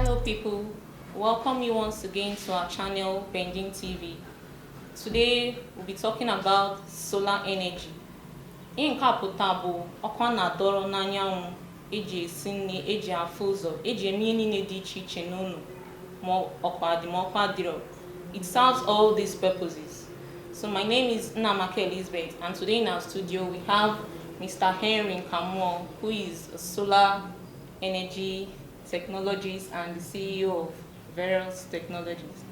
Hello people, welcome you once again to our channel Bending TV. Today we'll be talking about solar energy. Ihe nke a pụta bụ ọkwa na-adọrọ n'anyanwụ eji esi nri, eji afụ ụzọ, eji eme ihe niile dị iche iche n'ụlọ ma ọkwa dị ma ọkwa dịrọ. It serves all these purposes. So my name is Nnamaka Elizabeth, and today in our studio we have Mr. Henry Kamuo, who is a solar energy technologist and the CEO of various technologies.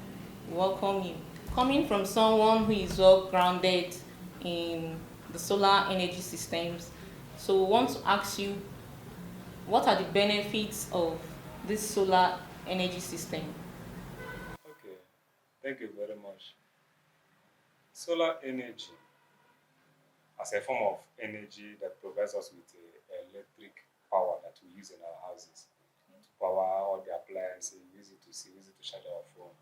Welcome you. Coming from someone who is well grounded in the solar energy systems, so we want to ask you, what are the benefits of this solar energy system? Okay, thank you very much. Solar energy, as a form of energy that provides us with electric power that we use in our houses, to power all the appliances, use it to see, use it to charge our phone,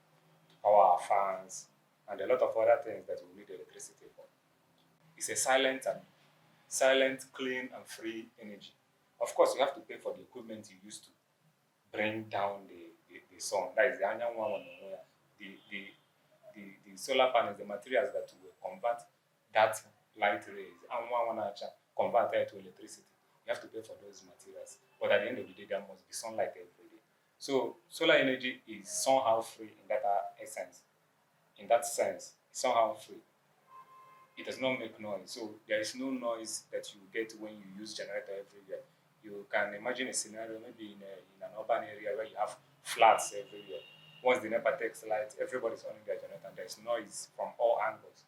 to power our fans, and a lot of other things that we need electricity for. It's a silent, clean, and free energy. Of course, you have to pay for the equipment you use to bring down the sun. That is the annual one, the solar panels, the materials that will convert that light rays, and one convert it to electricity. You have to pay for those materials. But at the end of the day, there must be sunlight every day. So solar energy is somehow free in that essence. In that sense, it's somehow free. It does not make noise. So there is no noise that you get when you use generator everywhere. You can imagine a scenario maybe in an urban area where you have flats everywhere. Once the NEPA takes light, everybody's on their generator and there's noise from all angles.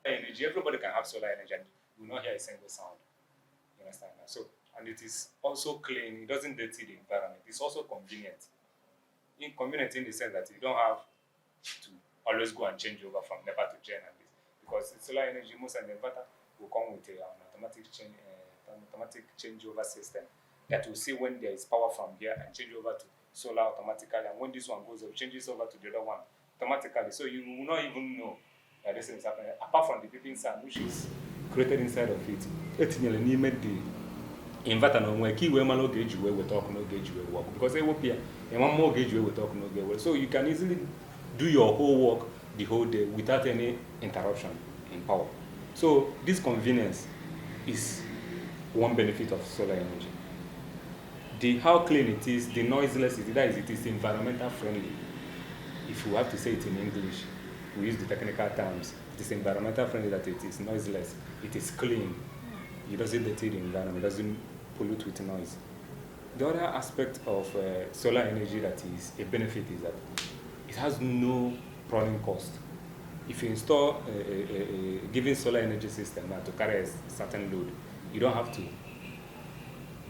Energy, everybody can have solar energy and you will not hear a single sound. You understand that? So, and it is also clean, it doesn't dirty the environment. It's also convenient. Inconvenient in the sense that you don't have to always go and change over from NEPA to gen and this. Because solar energy, most of the inverter will come with an automatic changeover system that will see when there is power from here and change over to solar automatically, and when this one goes up, changes over to the other one automatically. So you will not even know that this is happening, apart from the beeping sound which is created inside of it. Etinyere n'ime the inverter na onwe ka iwe mara oge eji wee weta ọkụ n'oge eji wee work, because ewepụ ya enwe mma oge eji wee weta ọkụ n'oge wee. So you can easily do your whole work the whole day without any interruption in power. So this convenience is one benefit of solar energy. How clean it is, the noiseless it is, that is, it is environmental friendly. If you have to say it in English, we use the technical terms. It is environmental friendly, that it is noiseless, it is clean, it doesn't dirty the environment, it doesn't pollute with noise. The other aspect of solar energy that is a benefit is that it has no running cost. If you install a given solar energy system to carry a certain load, you don't have to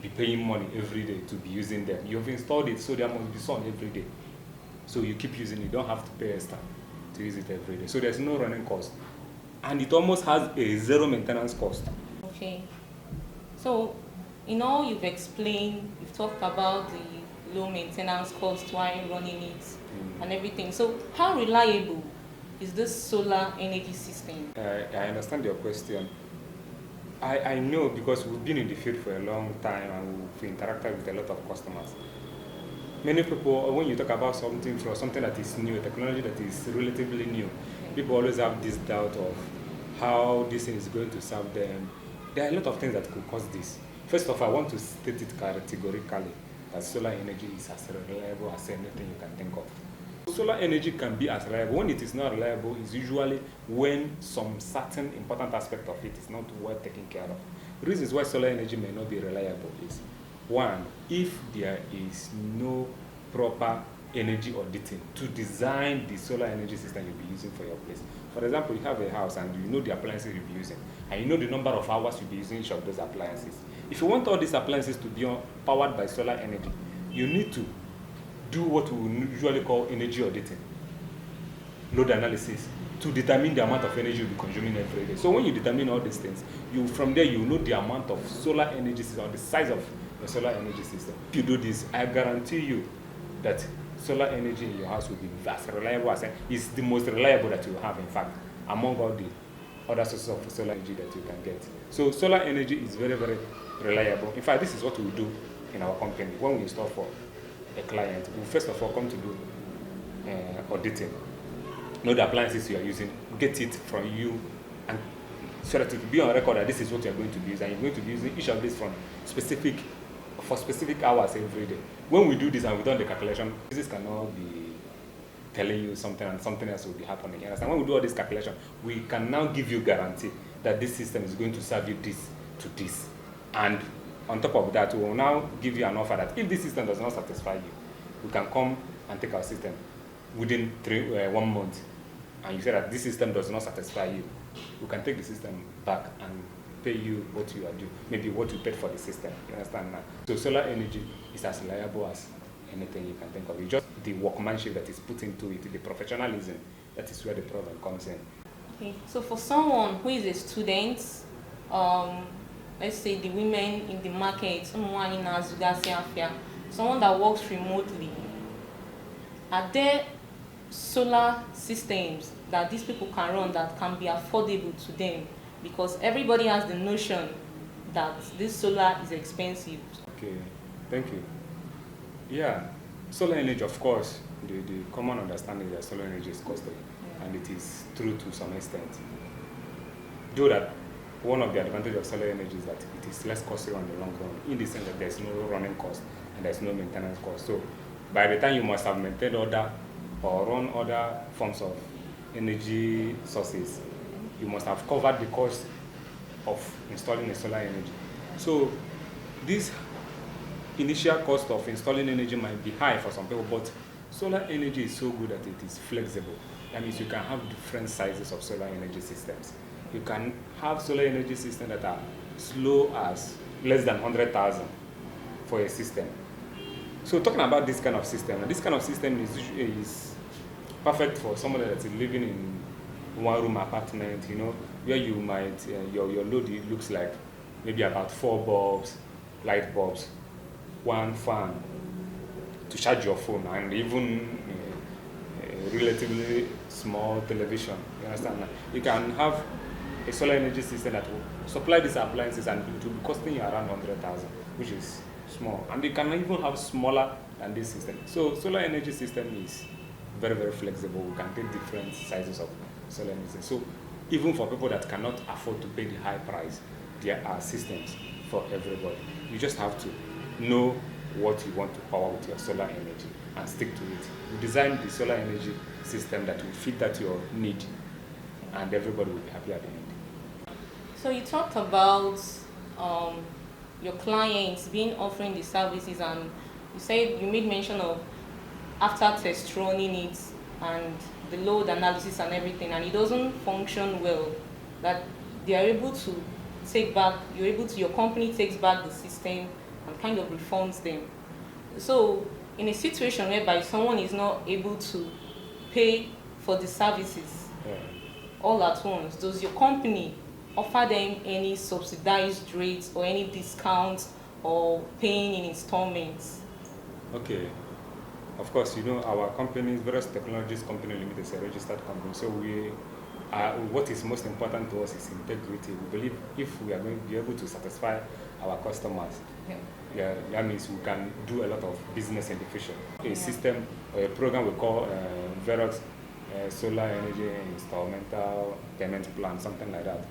be paying money every day to be using them. You have installed it, so there must be sun every day. So you keep using it, you don't have to pay extra to use it every day. So there's no running cost. And it almost has a zero maintenance cost. Okay. So, in all you've explained, you've talked about the low maintenance cost while running it and everything. So, how reliable is this solar energy system? I understand your question. I know, because we've been in the field for a long time and we've interacted with a lot of customers. Many people, when you talk about something that is new, a technology that is relatively new, people always have this doubt of how this thing is going to serve them. There are a lot of things that could cause this. First of all, I want to state it categorically that solar energy is as reliable as anything you can think of. Solar energy can be as reliable. When it is not reliable, it's usually when some certain important aspect of it is not well taken care of. The reasons why solar energy may not be reliable is, one, if there is no proper energy auditing to design the solar energy system you'll be using for your place. For example, you have a house and you know the appliances you'll be using, and you know the number of hours you'll be using each of those appliances. If you want all these appliances to be powered by solar energy, you need to do what we usually call energy auditing, load analysis, to determine the amount of energy you'll be consuming every day. So when you determine all these things, from there you know the amount of solar energy system, or the size of the solar energy system. If you do this, I guarantee you that solar energy in your house will be as reliable as it's the most reliable that you have, in fact, among all the other sources of solar energy that you can get. So solar energy is very, very reliable. In fact, this is what we do in our company when we install for a client, we first of all come to do auditing. Know the appliances you are using, get it from you, and so that it will be on record that this is what you are going to be using, and you're going to be using each of these for specific hours every day. When we do this and we've done the calculation, this cannot be telling you something and something else will be happening. You understand? When we do all this calculation, we can now give you guarantee that this system is going to serve you this to this. And on top of that, we will now give you an offer that if this system does not satisfy you, we can come and take our system within 1 month. And you say that this system does not satisfy you, we can take the system back and pay you what you are due, maybe what you paid for the system. You understand now? So solar energy is as reliable as anything you can think of. It's just the workmanship that is put into it, the professionalism, that is where the problem comes in. Okay, so for someone who is a student, let's say the women in the market, someone that works remotely, are there solar systems that these people can run that can be affordable to them? Because everybody has the notion that this solar is expensive. Okay, thank you. Yeah, solar energy, of course, the common understanding is that solar energy is costly, and it is true to some extent. Though that one of the advantages of solar energy is that it is less costly on the long run, in the sense that there's no running cost and there's no maintenance cost. So by the time you must have maintained other or run other forms of energy sources, you must have covered the cost of installing a solar energy. So this initial cost of installing energy might be high for some people, but solar energy is so good that it is flexible. That means you can have different sizes of solar energy systems. You can have solar energy systems that are slow as less than 100,000 for a system. So talking about this kind of system is perfect for someone that is living in one-room apartment, where you might, your load looks like maybe about 4 bulbs, light bulbs, 1 fan to charge your phone, and even a relatively small television. You understand that? You can have a solar energy system that will supply these appliances, and it will be costing you around 100,000, which is small. And you can even have smaller than this system. So solar energy system is very, very flexible. We can take different sizes of solar energy. So even for people that cannot afford to pay the high price, there are systems for everybody. You just have to know what you want to power with your solar energy and stick to it. You design the solar energy system that will fit that your need, and everybody will be happy at the end. So you talked about your clients being offering the services, and you said you made mention of after test running it and the load analysis and everything, and it doesn't function well, that they are able to take back, your company takes back the system and kind of refunds them. So in a situation whereby someone is not able to pay for the services all at once, does your company offer them any subsidized rates or any discounts or paying in installments? Okay. Of course, our company, Various Technologies Company Limited, is a registered company. So what is most important to us is integrity. We believe if we are going to be able to satisfy our customers, that means we can do a lot of business in the future. A system or a program we call Verox Solar Energy Installmental Payment Plan, something like that.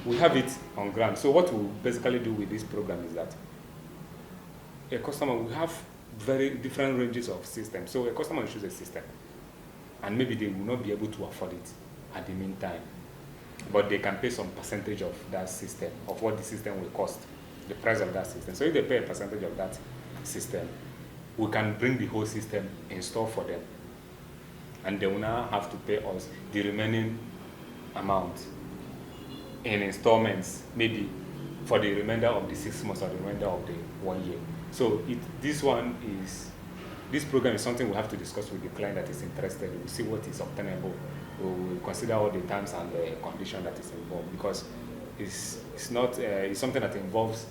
We have it on ground. So what we basically do with this program is that a customer will have very different ranges of systems. So a customer will choose a system, and maybe they will not be able to afford it at the meantime, but they can pay some percentage of that system, of what the system will cost, the price of that system. So if they pay a percentage of that system, we can bring the whole system in store for them, and they will now have to pay us the remaining amount in installments, maybe for the remainder of the 6 months or the remainder of the 1 year. So this program is something we have to discuss with the client that is interested. We'll see what is obtainable. We'll consider all the terms and the condition that is involved, because it's something that involves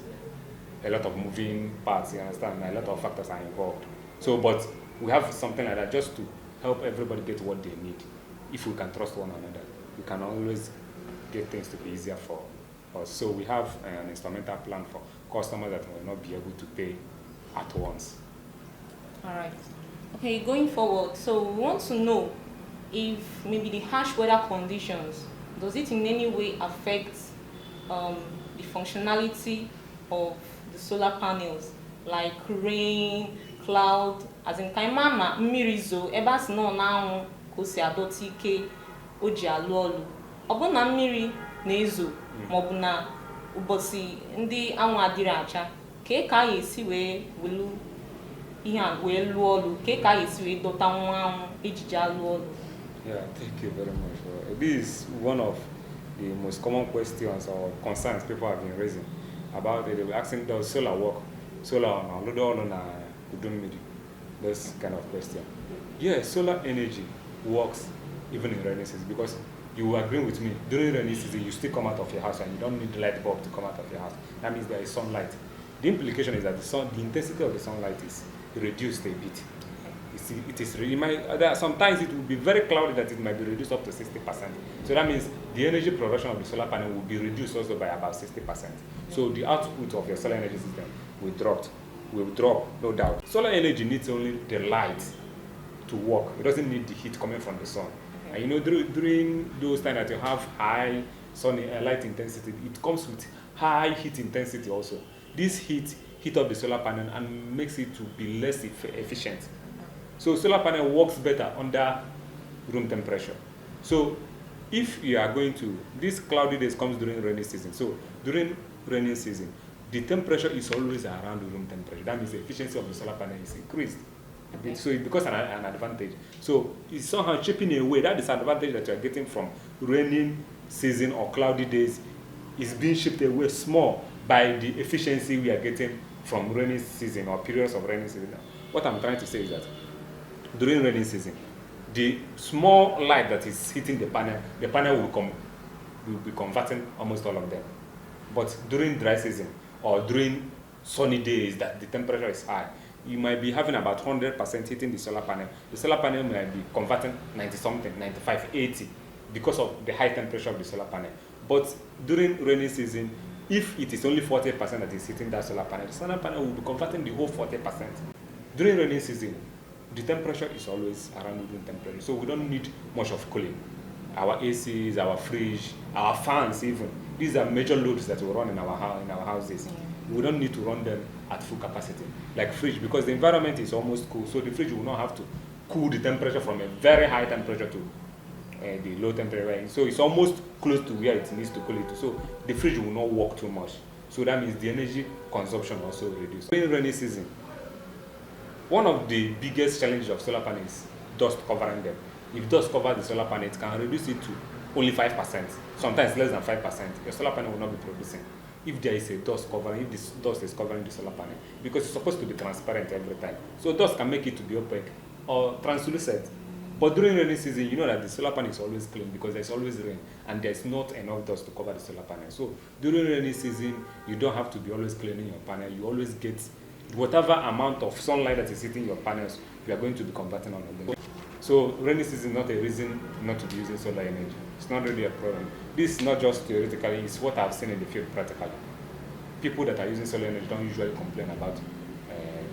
a lot of moving parts, you understand? A lot of factors are involved. So, but we have something like that just to help everybody get what they need. If we can trust one another, we can always get things to be easier for us. So we have an instrumental plan for customers that will not be able to pay at once. All right. Okay, going forward, so we want to know if maybe the harsh weather conditions, does it in any way affect um, the functionality of the solar panels, like rain, cloud, as in kaima na mmiri zo ebe a sị na ọ na-anwụ ka o si adọta ike o ji alụ ọlụ. Ọ bụ na mmiri na-ezo maọbụ na ụbọchị ndị anwụ adịrị acha, ka a ga-esi wee welu ihe a wee lụọ ọlụ, ka a ga-esi wee dọta nwa anwụ ejiji alụ ọlụ. Yeah, thank you very much. This is one of the most common questions or concerns people have been raising about it. They were asking, does solar work? Solar on Udumidi? This kind of question. Yes, solar energy works even in rainy season, because you will agree with me, during rainy season you still come out of your house and you don't need the light bulb to come out of your house. That means there is sunlight. The implication is that the intensity of the sunlight is reduced a bit. It is really sometimes it will be very cloudy that it might be reduced up to 60%. So that means the energy production of the solar panel will be reduced also by about 60%. So the output of your solar energy system will drop, no doubt. Solar energy needs only the light to work. It doesn't need the heat coming from the sun. And you know, during those times that you have high light intensity, it comes with high heat intensity also. This heat up the solar panel and makes it to be less efficient. So solar panel works better under room temperature. So if you are going to, this cloudy days comes during rainy season. So during rainy season, the temperature is always around the room temperature. That means the efficiency of the solar panel is increased. Okay. So it becomes an advantage. So it's somehow chipping away that disadvantage that you are getting from rainy season or cloudy days is being chipped away small by the efficiency we are getting from rainy season or periods of rainy season. What I'm trying to say is that during rainy season, the small light that is hitting the panel will be converting almost all of them. But during dry season or during sunny days that the temperature is high, you might be having about 100% hitting the solar panel. The solar panel might be converting 90-something, 95, 80 because of the high temperature of the solar panel. But during rainy season, if it is only 40% that is hitting that solar panel will be converting the whole 40%. During rainy season, the temperature is always around room temperature, so we don't need much of cooling. Our ACs, our fridge, our fans even, these are major loads that we run in our houses. We don't need to run them at full capacity, like fridge, because the environment is almost cool, so the fridge will not have to cool the temperature from a very high temperature to the low temperature. So it's almost close to where it needs to cool it, so the fridge will not work too much. So that means the energy consumption also reduces. In rainy season, one of the biggest challenges of solar panels is dust covering them. If dust covers the solar panel, it can reduce it to only 5%, sometimes less than 5%. Your solar panel will not be producing if there is a dust covering, if this dust is covering the solar panel, because it's supposed to be transparent every time. So dust can make it to be opaque or translucent. But during rainy season, you know that the solar panel is always clean because there's always rain and there's not enough dust to cover the solar panel. So during rainy season, you don't have to be always cleaning your panel. You always get whatever amount of sunlight that is hitting your panels, you are going to be converting on them. So rainy season is not a reason not to be using solar energy. It's not really a problem. This is not just theoretically, it's what I've seen in the field practically. People that are using solar energy don't usually complain about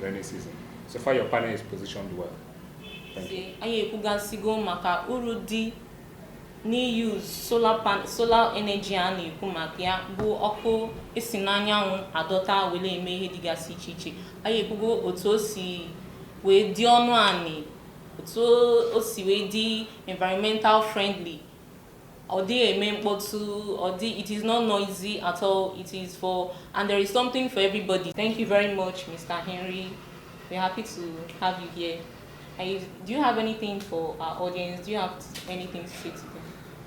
rainy season. So far your panel is positioned well. Thank you. Anyị ekwugasigo maka uru dị use solar energy a na-ekwu maka ya bụ ọkụ esi n'anyanwụ adọta wele eme ihe dịgasị iche iche. Anyị ekwugo otu o si wee dị ọnụ anị, otu o si wee dị environmental friendly. Ọ dị eme mkpọtụ, it is not noisy at all. It is for, and there is something for everybody. Thank you very much, Mr. Henry. We're happy to have you here. Do you have anything for our audience? Do you have anything to say to them?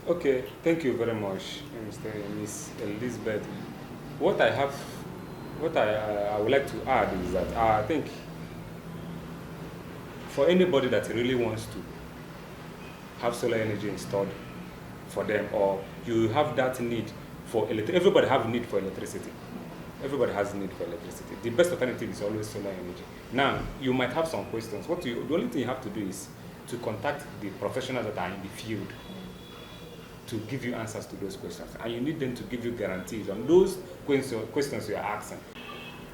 Okay, thank you very much, Miss Elizabeth. What I would like to add is that I think for anybody that really wants to have solar energy installed for them, or you have that need for everybody have need for electricity. Everybody has need for electricity. The best alternative is always solar energy. Now, you might have some questions. The only thing you have to do is to contact the professionals that are in the field to give you answers to those questions. And you need them to give you guarantees on those questions you are asking.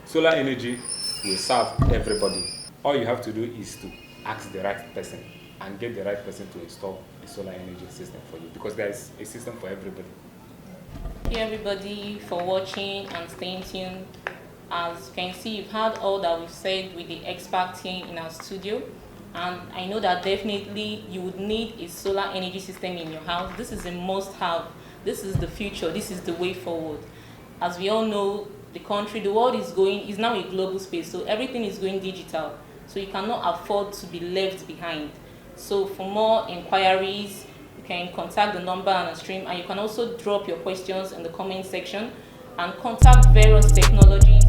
Solar energy will serve everybody. All you have to do is to ask the right person and get the right person to install the solar energy system for you, because there is a system for everybody. Thank you everybody for watching and staying tuned. As you can see, you've heard all that we've said with the expert team in our studio. And I know that definitely you would need a solar energy system in your house. This is a must-have. This is the future. This is the way forward. As we all know, the world is now a global space, so everything is going digital. So you cannot afford to be left behind. So for more inquiries, you can contact the number on the stream, and you can also drop your questions in the comment section and contact various technologies